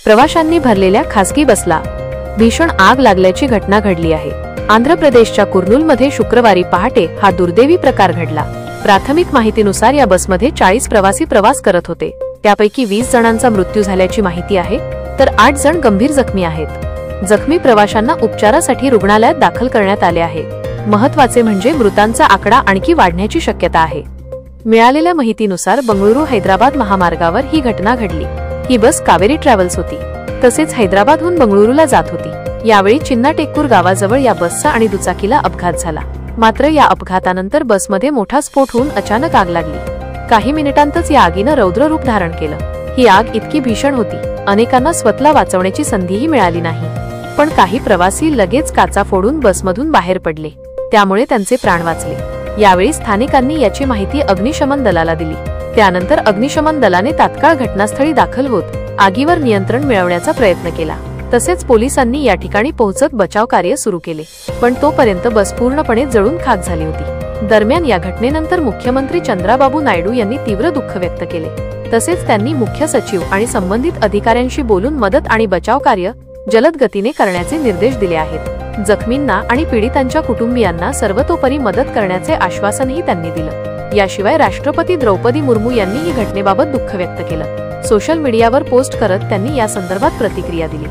प्रवाशांनी भरलेल्या खासगी बसला भीषण आग लागल्याची घटना घडली आहे। आंध्र प्रदेशच्या कुर्नूलमध्ये शुक्रवारी पहाटे हा दुर्दैवी प्रकार घडला। प्राथमिक माहितीनुसार या बसमध्ये 40 प्रवासी प्रवास करत होते। त्यापैकी 20 जणांचा मृत्यू झाल्याची माहिती आहे, तर 8 जण गंभीर जखमी आहेत। जखमी प्रवाशांना उपचारासाठी रुग्णालयात दाखल करण्यात आले आहे। महत्त्वाचे म्हणजे मृतांचा आकडा आणखी वाढण्याची शक्यता आहे। मिळालेल्या माहितीनुसार बंगळुरू हैदराबाद महामार्गावर ही घटना घडली। ही बस कावेरी ट्रॅव्हल्स होती, तसेच हैदराबादहून बंगळुरूला जात होती। यावेळी चिन्नाटेक्कूर गावाजवळ या बसचा आणि दुचाकीला अपघात झाला। मात्र या अपघातानंतर बसमध्ये मोठा स्फोट होऊन अचानक आग लागली। काही मिनिटांतच या आगीनं रौद्र रूप धारण केलं। ही आग इतकी भीषण होती, अनेकांना स्वतःला वाचवण्याची संधीही मिळाली नाही। पण काही प्रवासी लगेच काचा फोडून बसमधून बाहेर पडले, त्यामुळे त्यांचे प्राण वाचले। यावेळी स्थानिकांनी याची माहिती अग्निशमन दलाला दिली। त्यानंतर अग्निशमन दलाने तात्काळ घटनास्थळी दाखल होत आगीवर नियंत्रण मिळवण्याचा प्रयत्न केला। तसेच पोलिसांनी या ठिकाणी पोहोचत बचाव कार्य सुरू केले, पण तोपर्यंत बस पूर्णपणे जळून खाक झाली होती। दरम्यान या घटनेनंतर मुख्यमंत्री चंद्राबाबू नायडू यांनी तीव्र दुःख व्यक्त केले। तसेच त्यांनी मुख्य सचिव आणि संबंधित अधिकाऱ्यांशी बोलून मदत आणि बचाव कार्य जलद गतीने करण्याचे निर्देश दिले आहेत। जखमींना आणि पीडितांच्या कुटुंबियांना सर्वतोपरी मदत करण्याचे आश्वासनही त्यांनी दिलं। याशिवाय राष्ट्रपती द्रौपदी मुर्मू यांनी ही घटनेबाबत दुःख व्यक्त केलं। सोशल मीडियावर पोस्ट करत त्यांनी या संदर्भात प्रतिक्रिया दिली।